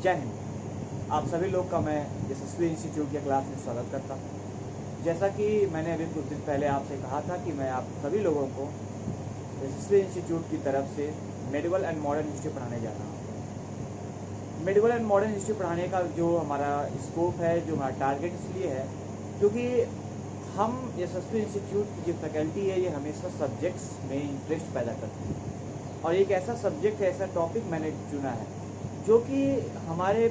जय हिंद। आप सभी लोग का मैं यशस्वी इंस्टीट्यूट के क्लास में स्वागत करता हूँ। जैसा कि मैंने अभी कुछ दिन पहले आपसे कहा था कि मैं आप सभी लोगों को यशस्वी इंस्टीट्यूट की तरफ से मेडिवल एंड मॉडर्न हिस्ट्री पढ़ाने जा रहा हूँ। मेडिवल एंड मॉडर्न हिस्ट्री पढ़ाने का जो हमारा स्कोप है, जो हमारा टारगेट इसलिए है क्योंकि हम यशस्वी इंस्टीट्यूट की जो फैकल्टी है, ये हमेशा सब्जेक्ट्स में इंटरेस्ट पैदा करती है और एक ऐसा सब्जेक्ट है, ऐसा टॉपिक मैंने चुना है जो कि हमारे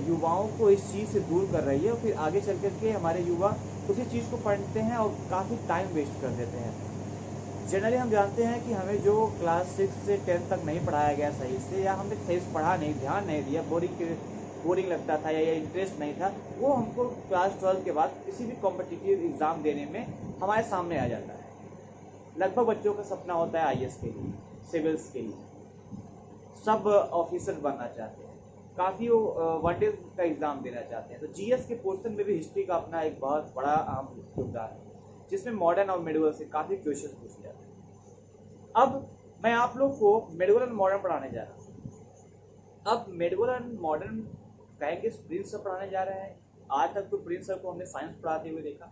युवाओं को इस चीज़ से दूर कर रही है और फिर आगे चल कर के हमारे युवा उसी चीज़ को पढ़ते हैं और काफ़ी टाइम वेस्ट कर देते हैं। जनरली हम जानते हैं कि हमें जो क्लास 6 से 10 तक नहीं पढ़ाया गया सही से, या हमने सही से पढ़ा नहीं, ध्यान नहीं दिया, बोरिंग लगता था या इंटरेस्ट नहीं था, वो हमको क्लास 12 के बाद किसी भी कॉम्पिटिटिव एग्ज़ाम देने में हमारे सामने आ जाता है। लगभग बच्चों का सपना होता है IAS के लिए, सिविल्स के लिए, सब ऑफिसर बनना चाहते हैं, काफ़ी वनडे का एग्ज़ाम देना चाहते हैं। तो GS के पोर्शन में भी हिस्ट्री का अपना एक बहुत बड़ा अहम योगदान है, जिसमें मॉडर्न और मेडिवल से काफ़ी क्वेश्चन पूछे जाते हैं। अब मैं आप लोग को मेडिवल एंड मॉडर्न पढ़ाने जा रहा हूँ। अब मेडिवल एंड मॉडर्न कहेंगे प्रिंस सर पढ़ाने जा रहे हैं। आज तक तो प्रिंस सर को हमने साइंस पढ़ाते हुए देखा।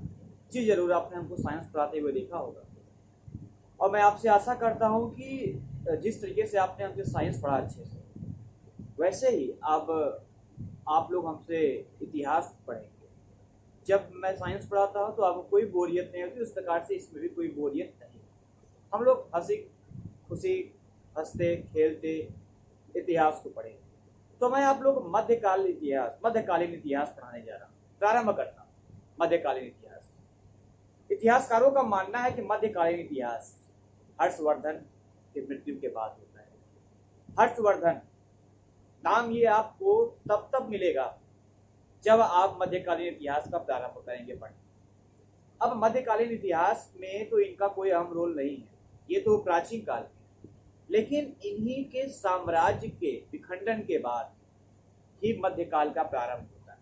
जी जरूर, आपने हमको साइंस पढ़ाते हुए देखा होगा और मैं आपसे आशा करता हूँ कि जिस तरीके से आपने हमसे साइंस पढ़ा अच्छे से, वैसे ही अब आप लोग हमसे इतिहास पढ़ेंगे। जब मैं साइंस पढ़ाता हूँ तो आपको कोई बोरियत नहीं होती, उस प्रकार से इसमें भी कोई बोरियत नहीं। हम लोग हंसी खुशी, हंसते खेलते इतिहास को पढ़ेंगे। तो मैं आप लोग मध्यकालीन इतिहास पढ़ाने जा रहा हूँ। प्रारंभ करता हूँ मध्यकालीन इतिहास। इतिहासकारों का मानना है कि मध्यकालीन इतिहास हर्षवर्धन की मृत्यु के बाद होता है। हर्षवर्धन नाम ये आपको तब मिलेगा जब आप मध्यकालीन इतिहास का प्रारंभ करेंगे पढ़ना। अब मध्यकालीन इतिहास में तो इनका कोई अहम रोल नहीं है, ये तो प्राचीन काल में, लेकिन इन्हीं के साम्राज्य के विखंडन के बाद ही मध्यकाल का प्रारंभ होता है।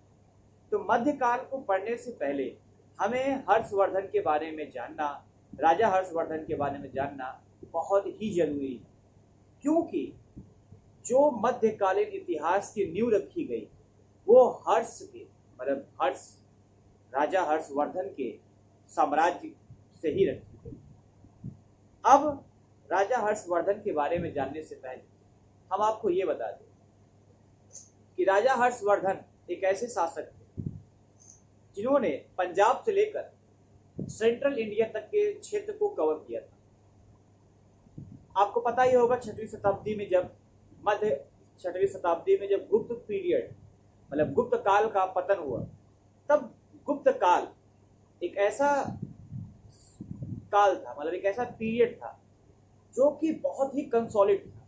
तो मध्यकाल को पढ़ने से पहले हमें हर्षवर्धन के बारे में जानना, राजा हर्षवर्धन के बारे में जानना बहुत ही जरूरी है, क्योंकि जो मध्यकालीन इतिहास की नींव रखी गई वो राजा हर्षवर्धन के साम्राज्य से ही रखी गई। अब राजा हर्षवर्धन के बारे में जानने से पहले हम आपको ये बता दें कि राजा हर्षवर्धन एक ऐसे शासक थे जिन्होंने पंजाब से लेकर सेंट्रल इंडिया तक के क्षेत्र को कवर किया था। आपको पता ही होगा 6वीं शताब्दी में जब गुप्त पीरियड, मतलब गुप्त काल का पतन हुआ, तब गुप्त काल एक ऐसा काल था, मतलब एक ऐसा पीरियड था जो कि बहुत ही कंसोलिड था।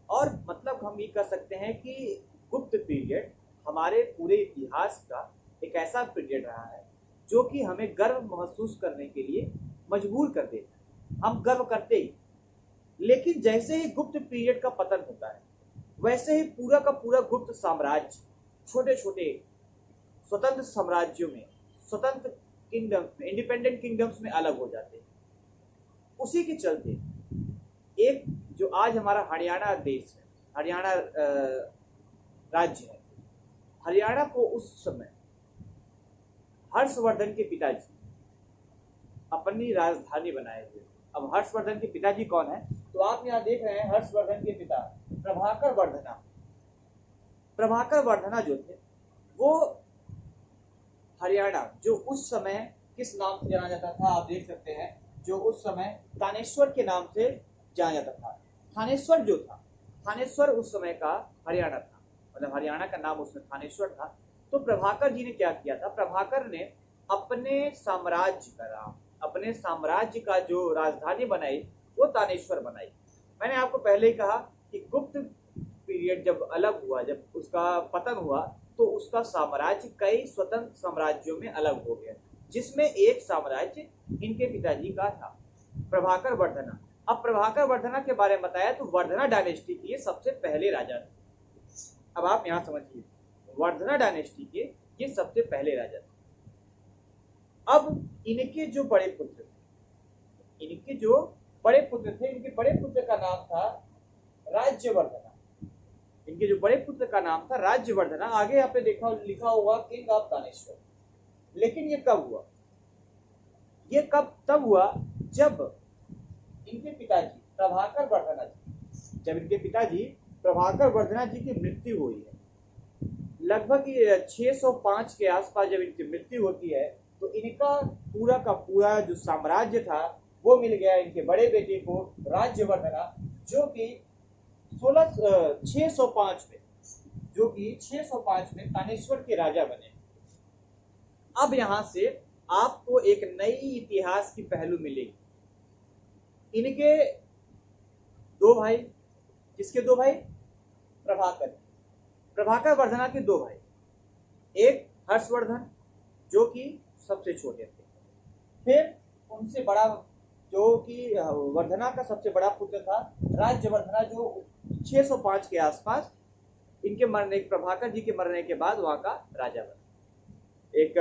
और मतलब हम ये कह सकते हैं कि गुप्त पीरियड हमारे पूरे इतिहास का एक ऐसा पीरियड रहा है जो कि हमें गर्व महसूस करने के लिए मजबूर कर देता है। हम गर्व करते ही, लेकिन जैसे ही गुप्त पीरियड का पतन होता है, वैसे ही पूरा का पूरा गुप्त साम्राज्य छोटे छोटे स्वतंत्र साम्राज्यों में, स्वतंत्र किंगडम्स में, इंडिपेंडेंट किंगडम्स में अलग हो जाते हैं। उसी के चलते एक जो आज हमारा हरियाणा देश है, हरियाणा राज्य है, हरियाणा को उस समय हर्षवर्धन के पिताजी अपनी राजधानी बनाए हुए। अब हर्षवर्धन के पिताजी कौन है? तो आप यहाँ देख रहे हैं हर्षवर्धन के पिता प्रभाकर वर्धना। प्रभाकर वर्धना जो थे वो हरियाणा, जो उस समय किस नाम से जाना जाता था आप देख सकते हैं, जो उस समय थानेश्वर के नाम से जाना जाता था। थानेश्वर जो था, थानेश्वर उस समय का हरियाणा था, मतलब हरियाणा का नाम उसमें थानेश्वर था। तो प्रभाकर जी ने क्या किया था? प्रभाकर ने अपने साम्राज्य का जो राजधानी बनाई वो थानेश्वर बनाई। मैंने आपको पहले ही कहा कि गुप्त पीरियड जब अलग हुआ, जब उसका पतन हुआ, तो उसका साम्राज्य कई स्वतंत्र साम्राज्यों में अलग हो गया, जिसमें एक साम्राज्य इनके पिताजी का था, प्रभाकर वर्धना। अब प्रभाकर वर्धना के बारे में बताया तो वर्धना डायनेस्टी के ये सबसे पहले राजा थे। अब आप यहां समझिए, वर्धना डायनेस्टी के ये सबसे पहले राजा थे। अब इनके जो बड़े पुत्र थे, इनके बड़े पुत्र का नाम था राज्यवर्धना। इनके जो बड़े पुत्र का नाम था राज्यवर्धन। आगे आपने देखा लिखा हुआ किंग ऑफ तानेश्वर। लेकिन ये कब हुआ? ये तब हुआ जब इनके पिताजी प्रभाकर वर्धना जी, जब इनके पिताजी प्रभाकर वर्धना जी की मृत्यु हुई है। लगभग 605 के आसपास जब इनकी मृत्यु होती है तो इनका पूरा का पूरा जो साम्राज्य था वो मिल गया इनके बड़े बेटे को राज्यवर्धना, जो कि 605 में, जो कि 605 में तानेश्वर के राजा बने। अब यहां से आपको एक नई इतिहास की पहलू मिलेगी। इनके दो भाई, किसके दो भाई? प्रभाकर वर्धना के दो भाई, एक हर्षवर्धन जो कि सबसे छोटे थे, फिर उनसे बड़ा जो कि वर्धना का सबसे बड़ा पुत्र था राज्यवर्धना, जो 605 के आसपास इनके मरने, प्रभाकर जी के मरने के बाद वहां का राजा बना। एक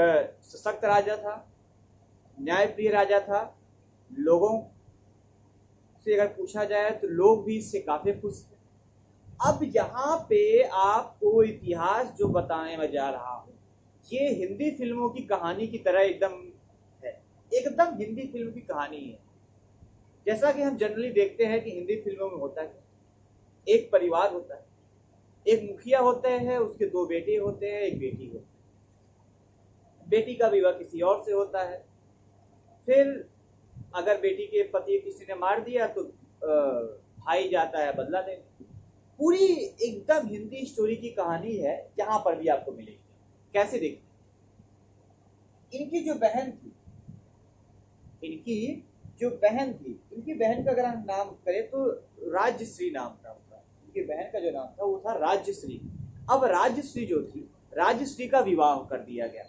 सशक्त राजा था, न्यायप्रिय राजा था, लोगों से अगर पूछा जाए तो लोग भी इससे काफी खुश थे। अब यहाँ पे आपको इतिहास जो बताने में जा रहा हूँ ये हिंदी फिल्मों की कहानी की तरह एकदम है, एकदम हिंदी फिल्म की कहानी है। जैसा कि हम जनरली देखते हैं कि हिंदी फिल्मों में होता है, एक परिवार होता है, एक मुखिया होते हैं, उसके दो बेटे होते हैं, एक बेटी होती है, बेटी का विवाह किसी और से होता है, फिर अगर बेटी के पति किसी ने मार दिया तो भाई जाता है बदला लेने। पूरी एकदम हिंदी स्टोरी की कहानी है, जहां पर भी आपको मिलेगी। कैसे देखते? इनकी जो बहन थी, इनकी बहन का अगर हम नाम करें तो राज्यश्री नाम था उसका। इनकी बहन का जो नाम था वो था राज्यश्री। अब राज्यश्री जो थी, राज्यश्री का विवाह कर दिया गया।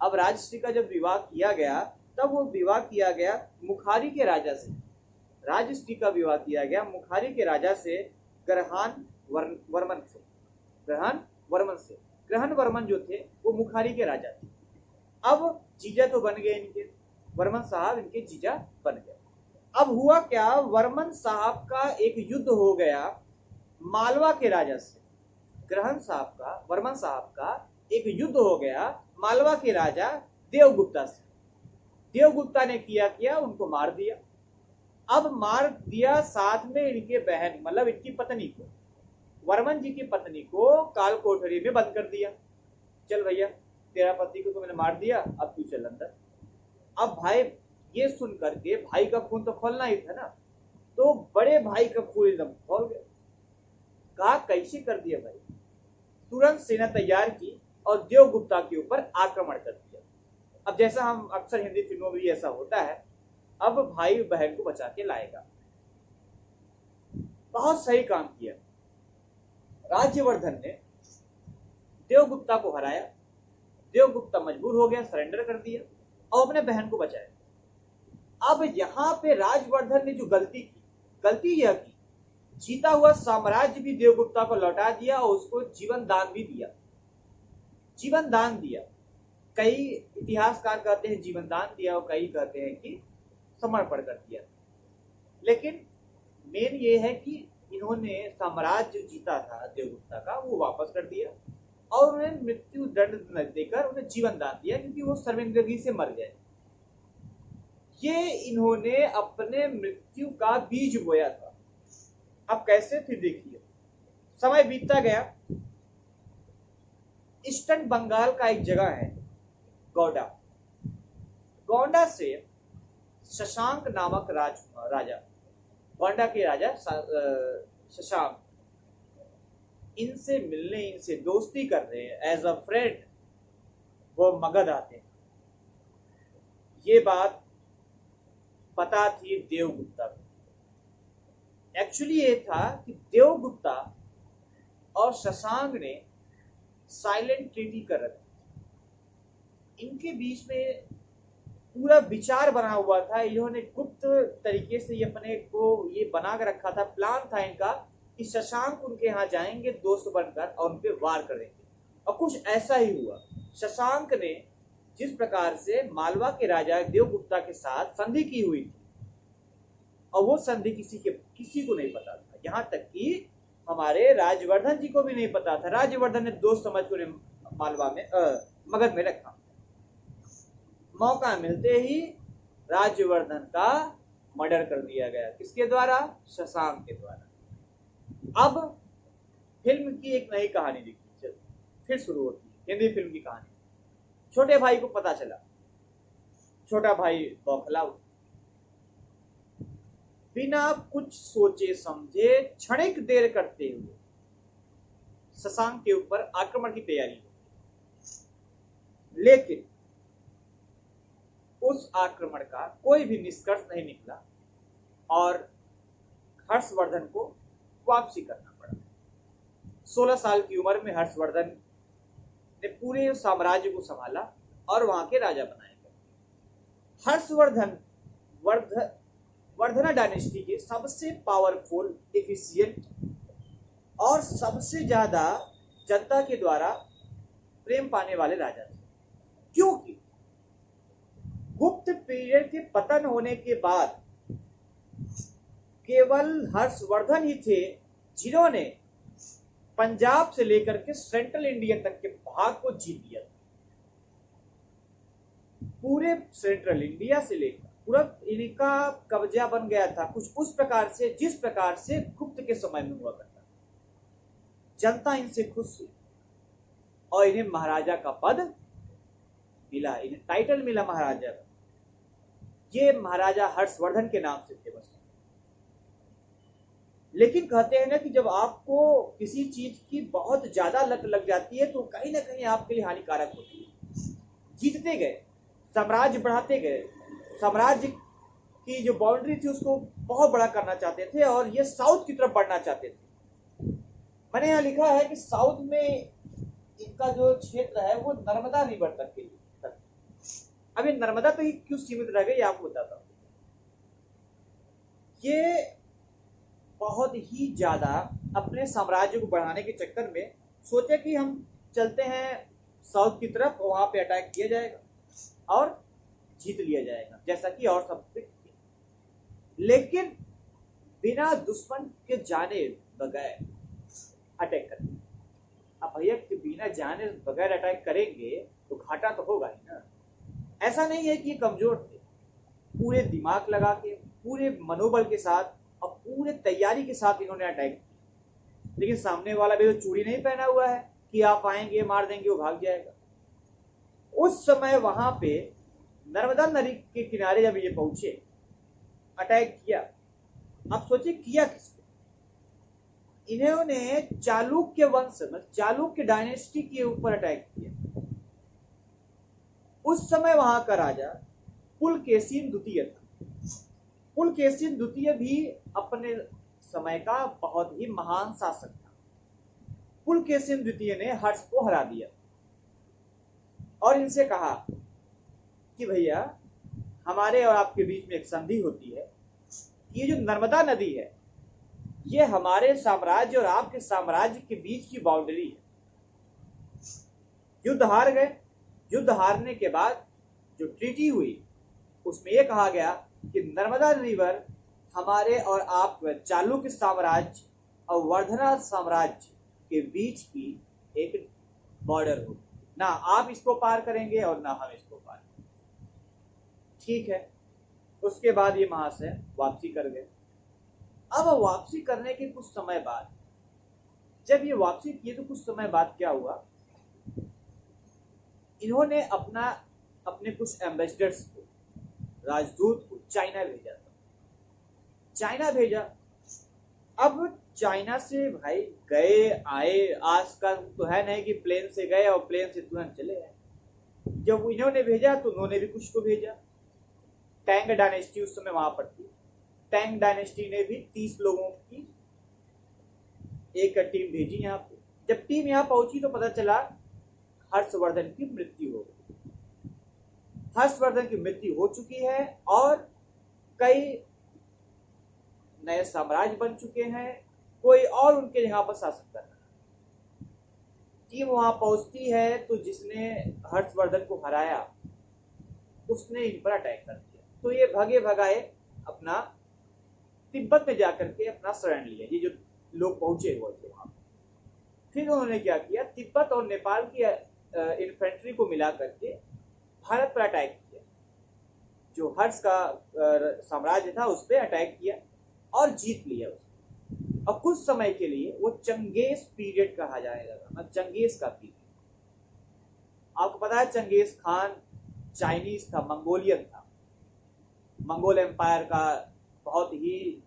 अब राज्यश्री का जब विवाह किया गया तब वो विवाह किया गया मुखारी के राजा से। राज्यश्री का विवाह किया गया मुखारी के राजा से, ग्रहण वर्मन जो थे वो मुखारी के राजा थे। अब जीजा तो बन गए इनके, वर्मन साहब इनके जीजा बन गए। अब हुआ क्या, वर्मन साहब का एक युद्ध हो गया मालवा के राजा से। वर्मन साहब का एक युद्ध हो गया मालवा के राजा देवगुप्ता से। देवगुप्ता ने किया उनको मार दिया। अब मार दिया, साथ में इनके बहन मतलब इनकी पत्नी को, वर्मन जी की पत्नी को काल कोठरी में बंद कर दिया। चल भैया, तेरा पति को तो मैंने मार दिया, अब तू चल अंदर। अब भाई ये सुन करके, भाई का खून तो खोलना ही था ना, तो बड़े भाई का खून एकदम खोल गया। कहा कैसे कर दिया भाई? तुरंत सेना तैयार की और देवगुप्ता के ऊपर आक्रमण कर दिया। अब जैसा हम अक्सर हिंदी फिल्मों में भी ऐसा होता है, अब भाई बहन को बचा के लाएगा। बहुत सही काम किया राज्यवर्धन ने, देवगुप्ता को हराया। देवगुप्ता मजबूर हो गया, सरेंडर कर दिया और अपने बहन को बचाया। अब यहां पे राजवर्धन ने जो गलती यह की, जीता हुआ साम्राज्य भी देवगुप्ता को लौटा दिया और उसको जीवन दान भी दिया। जीवन दान दिया, कई इतिहासकार कहते हैं जीवन दान दिया और कई कहते हैं कि समर्पण कर दिया। लेकिन मेन ये है कि इन्होंने साम्राज्य जीता था देवगुप्ता का, वो वापस कर दिया और उन्हें मृत्यु दंड देकर उन्हें जीवन दान दिया, क्योंकि वो शर्मिंदगी से मर गए। ये इन्होंने अपने मृत्यु का बीज बोया था। अब कैसे थे देखिए, समय बीतता गया। ईस्टर्न बंगाल का एक जगह है गौंडा। गौंडा से शशांक नामक राजा, गौंडा के राजा शशांक, इनसे मिलने, इनसे दोस्ती कर रहे हैं, एज अ फ्रेंड वो मगध आते हैं। ये बात पता थी देवगुप्ता को। एक्चुअली ये था कि देवगुप्ता और शशांक ने साइलेंट ट्रीटी कर रखी। इनके बीच में पूरा विचार बना हुआ था। इन्होंने गुप्त तरीके से ये अपने को ये बना कर रखा था, प्लान था इनका कि शशांक उनके यहाँ जाएंगे दोस्त बनकर और उन पे वार करेंगे। और कुछ ऐसा ही हुआ। शशांक ने जिस प्रकार से मालवा के राजा देवगुप्ता के साथ संधि की हुई थी, और वो संधि किसी को नहीं पता था, यहाँ तक कि हमारे राज्यवर्धन जी को भी नहीं पता था। राज्यवर्धन ने दोस्त समझ कर मालवा में मगध में रखा। मौका मिलते ही राज्यवर्धन का मर्डर कर दिया गया। किसके द्वारा? शशांक के द्वारा। अब फिल्म की एक नई कहानी लिखी, फिर शुरू होती है हिंदी फिल्म की कहानी। छोटे भाई को पता चला, छोटा भाई बौखला उठा, बिना कुछ सोचे समझे क्षणिक देर करते हुए शशांक के ऊपर आक्रमण की तैयारी हुई। लेकिन उस आक्रमण का कोई भी निष्कर्ष नहीं निकला और हर्षवर्धन को वापसी करना पड़ा। 16 साल की उम्र में हर्षवर्धन ने पूरे साम्राज्य को संभाला और वहां के राजा बनाए गए। हर्षवर्धन वर्धना डायनेस्टी के सबसे पावरफुल, एफिशिएंट और सबसे ज्यादा जनता के द्वारा प्रेम पाने वाले राजा थे। क्योंकि गुप्त पीरियड के पतन होने के बाद केवल हर्षवर्धन ही थे जिन्होंने पंजाब से लेकर के सेंट्रल इंडिया तक के भाग को जीत लिया। पूरे सेंट्रल इंडिया से लेकर पूरा इनका कब्जा बन गया था, कुछ उस प्रकार से जिस प्रकार से गुप्त के समय में हुआ करता। जनता इनसे खुश हुई और इन्हें महाराजा का पद मिला, इन्हें टाइटल मिला महाराजा का। ये महाराजा हर्षवर्धन के नाम से फेमस है। लेकिन कहते हैं ना कि जब आपको किसी चीज की बहुत ज्यादा लत लग जाती है तो कहीं ना कहीं आपके लिए हानिकारक होती है। जीतते गए, साम्राज्य बढ़ाते गए, साम्राज्य की जो बाउंड्री थी उसको बहुत बड़ा करना चाहते थे और ये साउथ की तरफ बढ़ना चाहते थे। मैंने यहाँ लिखा है कि साउथ में इनका जो क्षेत्र है वो नर्मदा रिवर तक के लिए। अभी नर्मदा तो ही क्यों सीमित रह गई आपको बताता हूं। ये बहुत ही ज्यादा अपने साम्राज्य को बढ़ाने के चक्कर में सोचे कि हम चलते हैं साउथ की तरफ, वहां पे अटैक किया जाएगा और जीत लिया जाएगा, जैसा कि और सब पे। लेकिन बिना दुश्मन के जाने बगैर अटैक करेंगे। अब भैया कि बिना जाने बगैर अटैक करेंगे तो घाटा तो होगा ही ना। ऐसा नहीं है कि ये कमजोर थे, पूरे दिमाग लगा के, पूरे मनोबल के साथ और पूरे तैयारी के साथ इन्होंने अटैक किया। लेकिन सामने वाला भी तो चूड़ी नहीं पहना हुआ है कि आप आएंगे मार देंगे वो भाग जाएगा। उस समय वहां पे नर्मदा नदी के किनारे जब ये पहुंचे, अटैक किया। अब सोचिए किया किसने? इन्होंने चालुक्य वंश में चालुक्य डायनेस्टी के ऊपर अटैक किया। उस समय वहां का राजा पुलकेशिन द्वितीय था। पुलकेशिन द्वितीय भी अपने समय का बहुत ही महान शासक था। पुलकेशिन द्वितीय ने हर्ष को हरा दिया और इनसे कहा कि भैया हमारे और आपके बीच में एक संधि होती है, ये जो नर्मदा नदी है ये हमारे साम्राज्य और आपके साम्राज्य के बीच की बाउंड्री है। युद्ध हार गए। युद्ध हारने के बाद जो ट्रीटी हुई उसमें यह कहा गया कि नर्मदा रिवर हमारे और आप चालुक्य साम्राज्य और वर्धना साम्राज्य के बीच की एक बॉर्डर हो, ना आप इसको पार करेंगे और ना हम इसको पार करेंगे। ठीक है। उसके बाद ये वहां से वापसी कर गए। अब वापसी करने के कुछ समय बाद जब ये वापसी किए तो कुछ समय बाद क्या हुआ, इन्होंने अपने कुछ एम्बेसडर्स को, राजदूत को चाइना भेजा था। चाइना भेजा। अब चाइना से भाई गए आए, आज का तो है नहीं कि प्लेन से गए और प्लेन से तुरंत चले आए। जब इन्होंने भेजा तो उन्होंने भी कुछ को भेजा। टैंग डायनेस्टी उस समय वहां पर थी। टैंग डायनेस्टी ने भी 30 लोगों की एक टीम भेजी यहाँ पे। जब टीम यहाँ पहुंची तो पता चला हर्षवर्धन की मृत्यु हो गई। हर्षवर्धन की मृत्यु हो चुकी है और कई नए साम्राज्य बन चुके हैं, कोई और उनके यहाँ पर शासन कर रहा है। टीम वहां पहुंचती है तो जिसने हर्षवर्धन को हराया उसने इन पर अटैक कर दिया। तो ये भगे भगाए अपना तिब्बत में जाकर के अपना शरण लिया। ये जो लोग पहुंचे हुए थे वहां। फिर उन्होंने क्या किया, तिब्बत और नेपाल की इन्फेंट्री को मिला करके भारत पर अटैक किया, जो हर्ष का साम्राज्य था उस पर अटैक किया और जीत लिया उसको। और कुछ समय के लिए वो चंगेज पीरियड कहा जाएगा, मतलब चंगेज का पीरियड। आपको पता है चंगेज खान चाइनीज था, मंगोलियन था, मंगोल एम्पायर का बहुत ही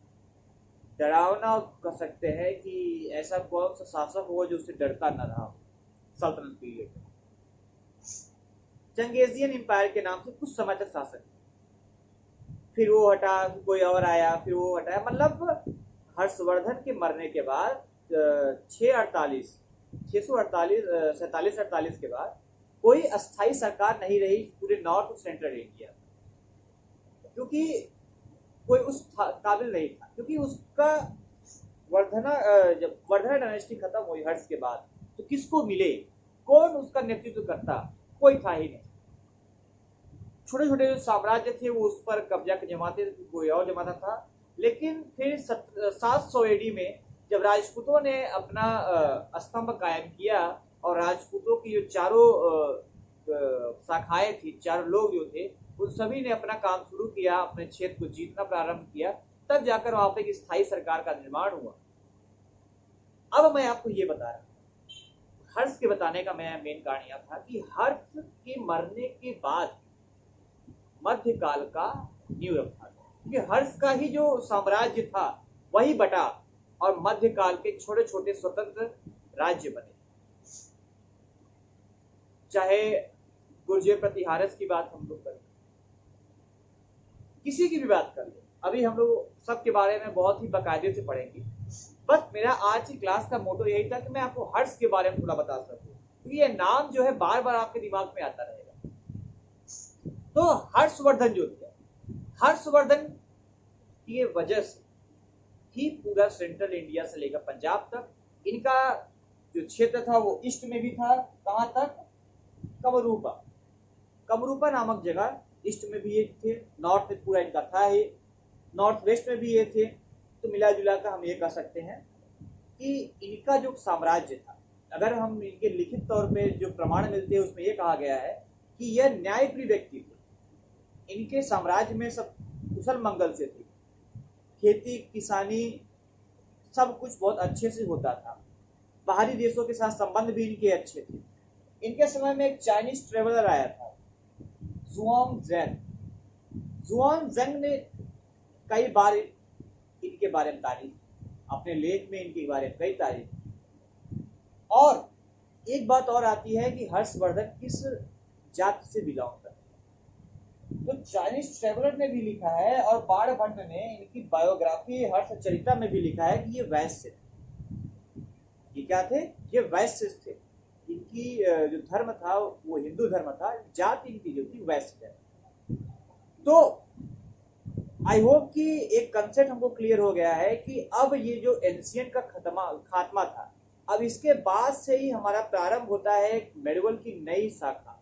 डरावना कह सकते हैं कि ऐसा कौन सा शासक हुआ जो उससे डरता न रहा सल्तनत पीरियड में। चंगेजियन एम्पायर के नाम से कुछ समय तक शासन, फिर वो हटा, कोई और आया, फिर वो हटाया। मतलब हर्षवर्धन के मरने के बाद 647-48 के बाद कोई अस्थाई सरकार नहीं रही पूरे नॉर्थ और सेंट्रल इंडिया, क्योंकि कोई उस काबिल नहीं था, क्योंकि उसका जब वर्धना डायनेस्टी खत्म हुई हर्ष के बाद, तो किसको मिले, कौन उसका नेतृत्व करता, कोई था ही नहीं। छोटे छोटे जो साम्राज्य थे वो उस पर कब्जा जमाते थे, कोई और जमाता था। लेकिन फिर 700 एडी में जब राजपूतों ने अपना स्तंभ कायम किया और राजपूतों की जो चारों शाखाएं थी, चारों लोग जो थे, उन सभी ने अपना काम शुरू किया, अपने क्षेत्र को जीतना प्रारंभ किया, तब जाकर वहां पर एक स्थायी सरकार का निर्माण हुआ। अब मैं आपको ये बता रहा हूं, हर्ष के बताने का मेन कारण यह था कि हर्ष के मरने के बाद मध्यकाल का नींव रखा, क्योंकि हर्ष का ही जो साम्राज्य था वही बटा और मध्यकाल के छोटे छोटे स्वतंत्र राज्य बने। चाहे गुर्जर प्रतिहारस की बात हम लोग करें, किसी की भी बात कर ले, अभी हम लोग सबके बारे में बहुत ही बाकायदे से पढ़ेंगे। बस मेरा आज की क्लास का मोटो यही था कि मैं आपको हर्ष के बारे में थोड़ा बता सकूं, क्योंकि ये नाम जो है बार बार आपके दिमाग में आता रहेगा। तो हर्षवर्धन जो थे, हर्षवर्धन की वजह से ही पूरा सेंट्रल इंडिया से लेकर पंजाब तक इनका जो क्षेत्र था वो ईस्ट में भी था। कहां तक? कमरूपा, कमरूपा नामक जगह ईस्ट में भी ये थे, नॉर्थ में पूरा इनका था ही, नॉर्थ वेस्ट में भी ये थे। तो मिला जुला कर हम ये कह सकते हैं कि इनका जो साम्राज्य था, अगर हम इनके लिखित तौर पे जो प्रमाण मिलते हैं उसमें ये कहा गया है कि यह न्यायप्रिय व्यक्ति थे। इनके साम्राज्य में सब कुशल मंगल से थे, खेती किसानी सब कुछ बहुत अच्छे से होता था, बाहरी देशों के साथ संबंध भी इनके अच्छे थे। इनके समय में एक चाइनीज ट्रेवलर आया था, जुआन ने कई बार इनके बारे में तारीफ, अपने लेख में इनके बारे में कई तारीफ। और एक बात और आती है कि हर्षवर्धन किस जाति से बिलोंग करते हैं, तो चाइनीज ट्रेवलर ने भी लिखा है और बाणभट्ट ने इनकी बायोग्राफी हर्षचरिता में भी लिखा है कि ये वैश्य थे। ये क्या थे? ये वैश्य थे। इनकी जो धर्म था वो हिंदू धर्म था, जाति इनकी जो थी वैश्य है। तो आई होप कि एक कंसेप्ट हमको क्लियर हो गया है कि अब ये जो एंशियंट का खात्मा था, अब इसके बाद से ही हमारा प्रारंभ होता है मेडिवल की नई शाखा,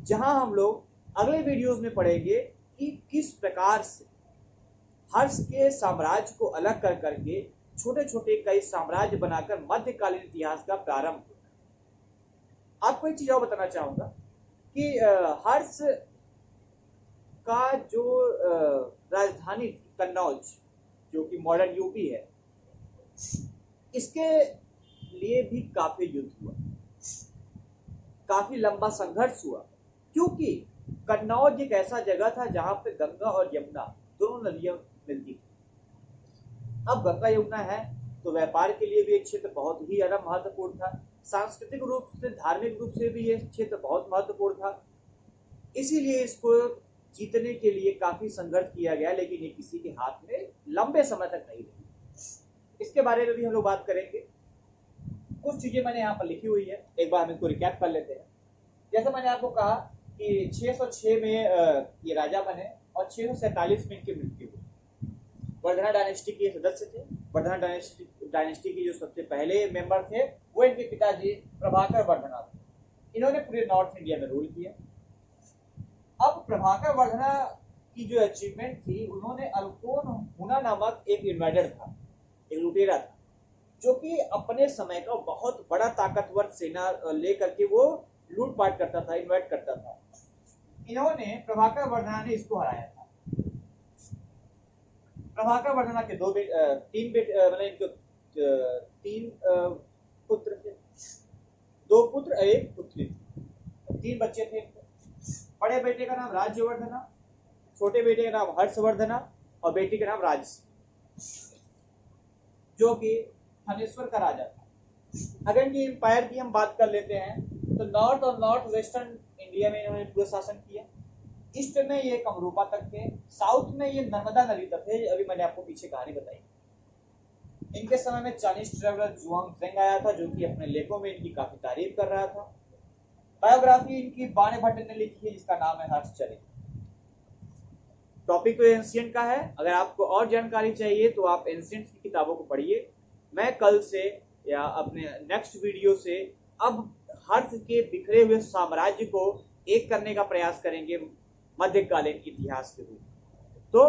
जहां हम लोग अगले वीडियोस में पढ़ेंगे कि किस प्रकार से हर्ष के साम्राज्य को अलग कर करके छोटे छोटे कई साम्राज्य बनाकर मध्यकालीन इतिहास का प्रारंभ होता है। आपको एक चीज और बताना चाहूंगा कि हर्ष का जो राजधानी थी कन्नौज, जो कि मॉडर्न यूपी है, इसके लिए भी काफी युद्ध हुआ, काफी लंबा संघर्ष हुआ, क्योंकि कन्नौज एक ऐसा जगह था जहां पे गंगा और यमुना दोनों नदियां मिलती थी। अब गंगा यमुना है तो व्यापार के लिए भी एक क्षेत्र बहुत ही ज्यादा महत्वपूर्ण था, सांस्कृतिक रूप से धार्मिक रूप से भी ये क्षेत्र बहुत महत्वपूर्ण था। इसीलिए इसको जीतने के लिए काफी संघर्ष किया गया, लेकिन ये किसी के हाथ में लंबे समय तक नहीं रही। इसके बारे में भी हम लोग बात करेंगे। कुछ चीजें मैंने यहाँ पर लिखी हुई है, एक बार हम इसको रिकैप कर लेते हैं। जैसे मैंने आपको कहा कि 606 में ये राजा बने और 647 में इनकी मृत्यु हुई। वर्धना डायनेस्टी के सदस्य थे। वर्धना डायनेस्टी के जो सबसे पहले मेंबर थे वो इनके पिताजी प्रभाकर वर्धना थे। इन्होंने पूरे नॉर्थ इंडिया में रूल किया। अब प्रभाकर वर्धना की जो अचीवमेंट थी, उन्होंने अल्कोन हुना नामक एक इन्वेडर था, एक लुटेरा था, जो कि अपने समय का बहुत बड़ा ताकतवर सेना लेकर के वो लूटपाट करता था, इन्वाइट करता था। इन्होंने प्रभाकर वर्धना ने इसको हराया था। प्रभाकर वर्धना के तीन बेटे मतलब इनको तीन पुत्र थे, 2 पुत्र एक पुत्री थी, 3 बच्चे थे। बड़े बेटे का नाम राज्यवर्धना, छोटे बेटे का नाम हर्षवर्धना और बेटी का नाम राजसी, जो कि थानेश्वर का राजा था। अगर इनकी एम्पायर की हम बात कर लेते हैं तो नॉर्थ और नॉर्थ वेस्टर्न इंडिया में इन्होंने पूरा शासन किया। ईस्ट में ये कमरूपा तक थे, साउथ में ये नर्मदा नदी तक थे। अभी मैंने आपको पीछे कहानी बताई। इनके समय में चाइनीज ट्रेवलर जुआंग आया था, जो कि अपने लेखों में इनकी काफी तारीफ कर रहा था। बायोग्राफी इनकी बाणे भट्ट ने लिखी है, जिसका नाम है हर्षचरित। टॉपिक तो एंशिएंट का है। अगर आपको और जानकारी चाहिए तो आप एंशिएंट की किताबों को पढ़िए। मैं कल से या अपने नेक्स्ट वीडियो से अब हर्ष के बिखरे हुए साम्राज्य को एक करने का प्रयास करेंगे मध्यकालीन इतिहास के रूप में। तो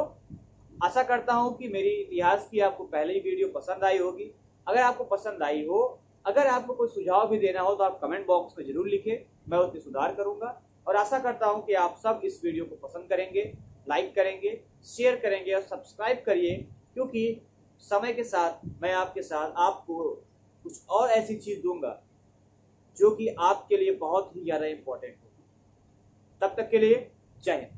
आशा करता हूं कि मेरी इतिहास की आपको पहले ही वीडियो पसंद आई होगी। अगर आपको पसंद आई हो, अगर आपको कोई सुझाव भी देना हो तो आप कमेंट बॉक्स में जरूर लिखें, मैं उसमें सुधार करूंगा। और आशा करता हूं कि आप सब इस वीडियो को पसंद करेंगे, लाइक करेंगे, शेयर करेंगे और सब्सक्राइब करिए, क्योंकि समय के साथ मैं आपके साथ आपको कुछ और ऐसी चीज दूंगा जो कि आपके लिए बहुत ही ज्यादा इंपॉर्टेंट होगी। तब तक के लिए जय हिंद।